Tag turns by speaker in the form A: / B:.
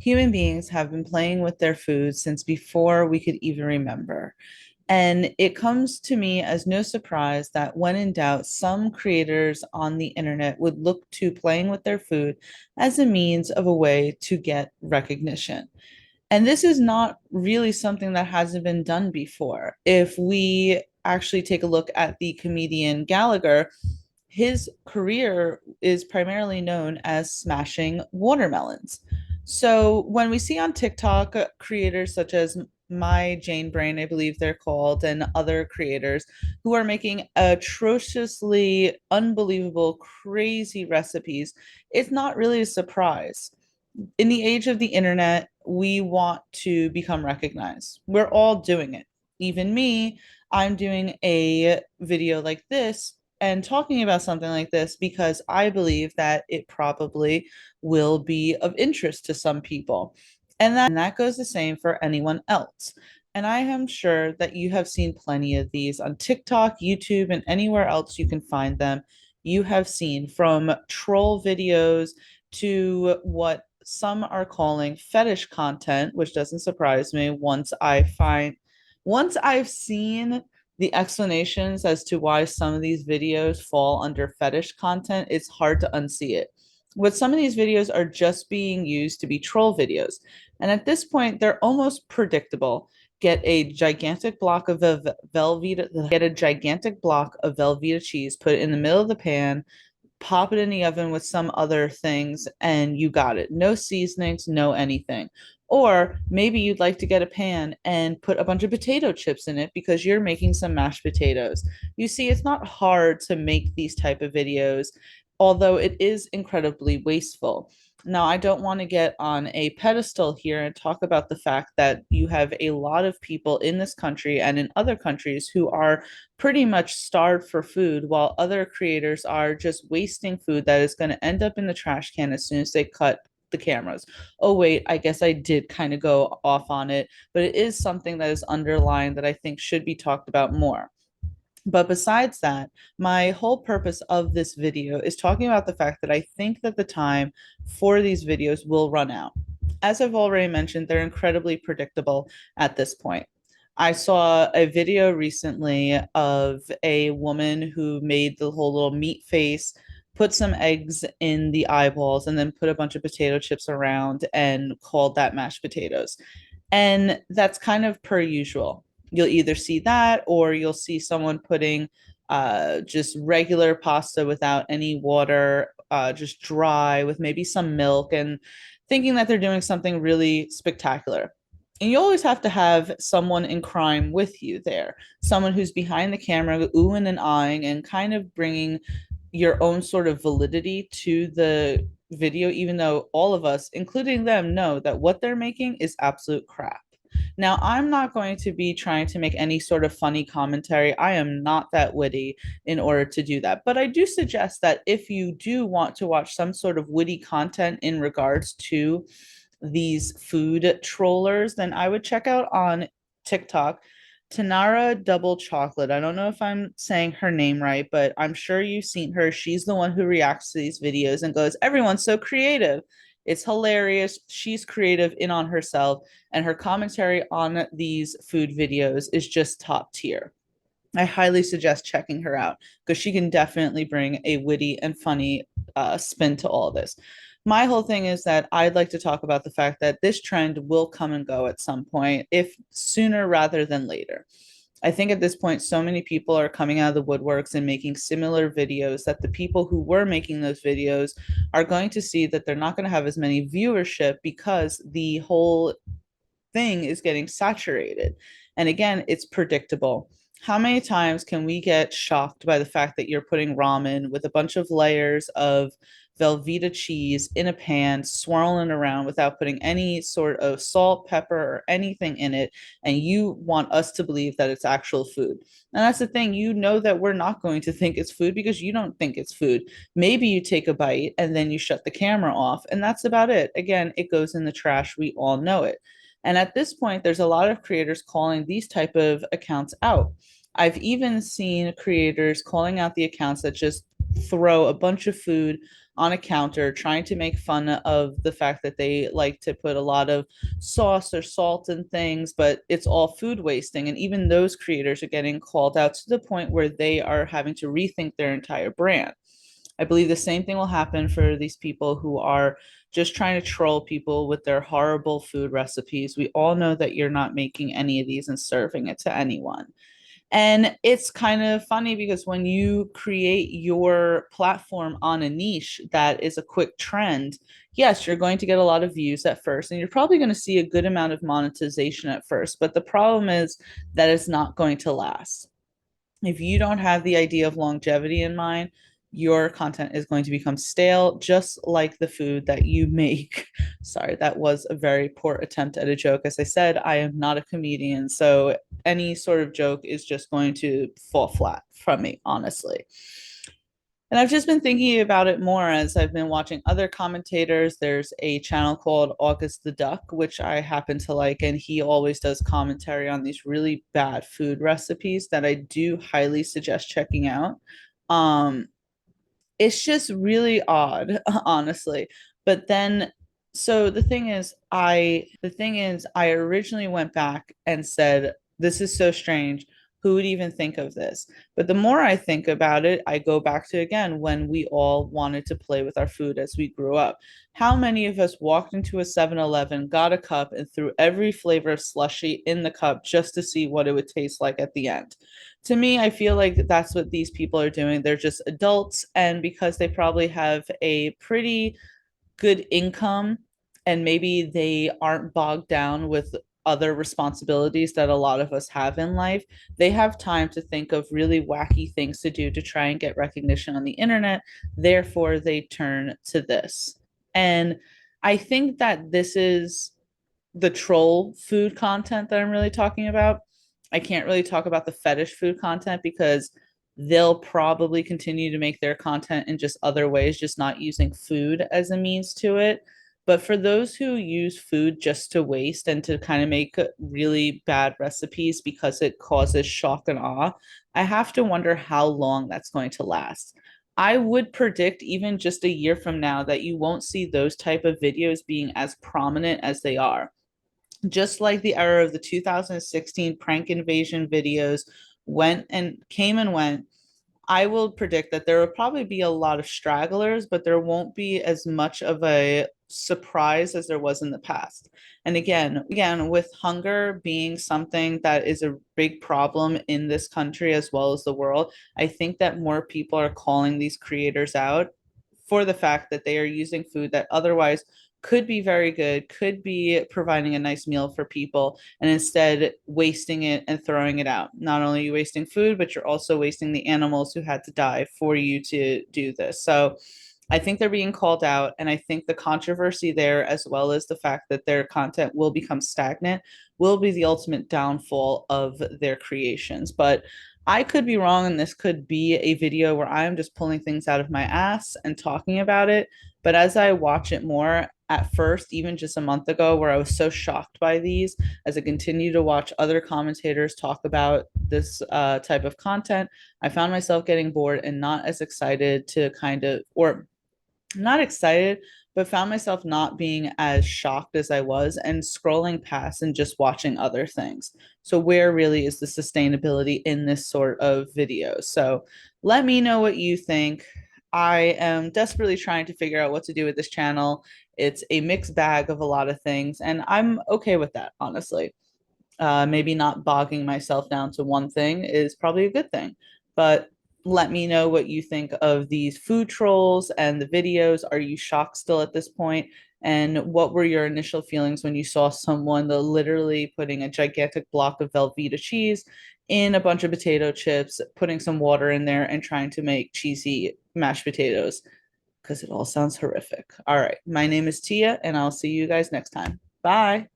A: human beings have been playing with their food since before we could even remember. And it comes to me as no surprise that when in doubt, some creators on the internet would look to playing with their food as a means of a way to get recognition. And this is not really something that hasn't been done before. If we actually take a look at the comedian Gallagher, his career is primarily known as smashing watermelons. So when we see on TikTok creators such as My Jane Brain, I believe they're called, and other creators who are making atrociously unbelievable, crazy recipes, it's not really a surprise. In the age of the internet, we want to become recognized. We're all doing it. Even me, I'm doing a video like this and talking about something like this because I believe that it probably will be of interest to some people. And that goes the same for anyone else. And I am sure that you have seen plenty of these on TikTok, YouTube, and anywhere else you can find them. You have seen from troll videos to what some are calling fetish content, which doesn't surprise me once I've seen the explanations as to why some of these videos fall under fetish content, it's hard to unsee it. But some of these videos are just being used to be troll videos. And at this point, they're almost predictable. Get a gigantic block of Velveeta cheese, put it in the middle of the pan, pop it in the oven with some other things, and you got it. No seasonings, no anything. Or maybe you'd like to get a pan and put a bunch of potato chips in it because you're making some mashed potatoes. You see, it's not hard to make these type of videos, although it is incredibly wasteful. Now, I don't want to get on a pedestal here and talk about the fact that you have a lot of people in this country and in other countries who are pretty much starved for food, while other creators are just wasting food that is going to end up in the trash can as soon as they cut the cameras. Oh, wait, I guess I did kind of go off on it, but it is something that is underlying that I think should be talked about more. But besides that, my whole purpose of this video is talking about the fact that I think that the time for these videos will run out. As I've already mentioned, they're incredibly predictable at this point. I saw a video recently of a woman who made the whole little meat face, put some eggs in the eyeballs, and then put a bunch of potato chips around and called that mashed potatoes. And that's kind of per usual. You'll either see that or you'll see someone putting just regular pasta without any water, just dry with maybe some milk and thinking that they're doing something really spectacular. And you always have to have someone in crime with you there, someone who's behind the camera, oohing and eyeing, and kind of bringing your own sort of validity to the video, even though all of us, including them, know that what they're making is absolute crap. Now, I'm not going to be trying to make any sort of funny commentary. I am not that witty in order to do that. But I do suggest that if you do want to watch some sort of witty content in regards to these food trollers, then I would check out on TikTok Tanara Double Chocolate. I don't know if I'm saying her name right, but I'm sure you've seen her. She's the one who reacts to these videos and goes, "Everyone's so creative." It's hilarious. She's creative in on herself, and her commentary on these food videos is just top tier. I highly suggest checking her out because she can definitely bring a witty and funny spin to all this. My whole thing is that I'd like to talk about the fact that this trend will come and go at some point, if sooner rather than later. I think at this point, so many people are coming out of the woodworks and making similar videos that the people who were making those videos are going to see that they're not going to have as many viewership because the whole thing is getting saturated. And again, it's predictable. How many times can we get shocked by the fact that you're putting ramen with a bunch of layers of Velveeta cheese in a pan, swirling around without putting any sort of salt, pepper, or anything in it, and you want us to believe that it's actual food? And that's the thing, you know that we're not going to think it's food because you don't think it's food. Maybe you take a bite and then you shut the camera off, and that's about it. Again, it goes in the trash. We all know it. And at this point, there's a lot of creators calling these type of accounts out. I've even seen creators calling out the accounts that just throw a bunch of food on a counter trying to make fun of the fact that they like to put a lot of sauce or salt in things, but it's all food wasting. And even those creators are getting called out to the point where they are having to rethink their entire brand. I believe the same thing will happen for these people who are just trying to troll people with their horrible food recipes. We all know that you're not making any of these and serving it to anyone. And it's kind of funny because when you create your platform on a niche that is a quick trend, yes, you're going to get a lot of views at first, and you're probably going to see a good amount of monetization at first. But the problem is that it's not going to last. If you don't have the idea of longevity in mind, your content is going to become stale, just like the food that you make. Sorry, that was a very poor attempt at a joke. As I said, I am not a comedian, so any sort of joke is just going to fall flat from me, honestly. And I've just been thinking about it more as I've been watching other commentators. There's a channel called August the Duck, which I happen to like, and he always does commentary on these really bad food recipes that I do highly suggest checking out. Um, it's just really odd, honestly. But then, so the thing is, I originally went back and said, this is so strange. Who would even think of this? But the more I think about it, I go back to again when we all wanted to play with our food as we grew up. How many of us walked into a 7-Eleven, got a cup, and threw every flavor of slushy in the cup just to see what it would taste like at the end? To me, I feel like that's what these people are doing. They're just adults, and because they probably have a pretty good income and maybe they aren't bogged down with other responsibilities that a lot of us have in life, they have time to think of really wacky things to do to try and get recognition on the internet. Therefore, they turn to this. And I think that this is the troll food content that I'm really talking about. I can't really talk about the fetish food content because they'll probably continue to make their content in just other ways, just not using food as a means to it. But for those who use food just to waste and to kind of make really bad recipes because it causes shock and awe, I have to wonder how long that's going to last. I would predict even just a year from now that you won't see those type of videos being as prominent as they are, just like the era of the 2016 prank invasion videos went and came and went. I will predict that there will probably be a lot of stragglers, but there won't be as much of a surprise as there was in the past. And again, with hunger being something that is a big problem in this country as well as the world, I think that more people are calling these creators out for the fact that they are using food that otherwise could be very good, could be providing a nice meal for people, and instead wasting it and throwing it out. Not only are you wasting food, but you're also wasting the animals who had to die for you to do this. So I think they're being called out, and I think the controversy there, as well as the fact that their content will become stagnant, will be the ultimate downfall of their creations. But I could be wrong, and this could be a video where I'm just pulling things out of my ass and talking about it. But as I watch it more, at first, even just a month ago, where I was so shocked by these, as I continue to watch other commentators talk about this type of content, I found myself getting bored and not as excited to kind of, or not excited, but found myself not being as shocked as I was and scrolling past and just watching other things. So, where really is the sustainability in this sort of video? So, let me know what you think. I am desperately trying to figure out what to do with this channel. It's a mixed bag of a lot of things, and I'm okay with that, honestly. Maybe not bogging myself down to one thing is probably a good thing. But let me know what you think of these food trolls and the videos. Are you shocked still at this point? And what were your initial feelings when you saw someone literally putting a gigantic block of Velveeta cheese in a bunch of potato chips, putting some water in there, and trying to make cheesy mashed potatoes? Because it all sounds horrific. All right. My name is Tia, and I'll see you guys next time. Bye.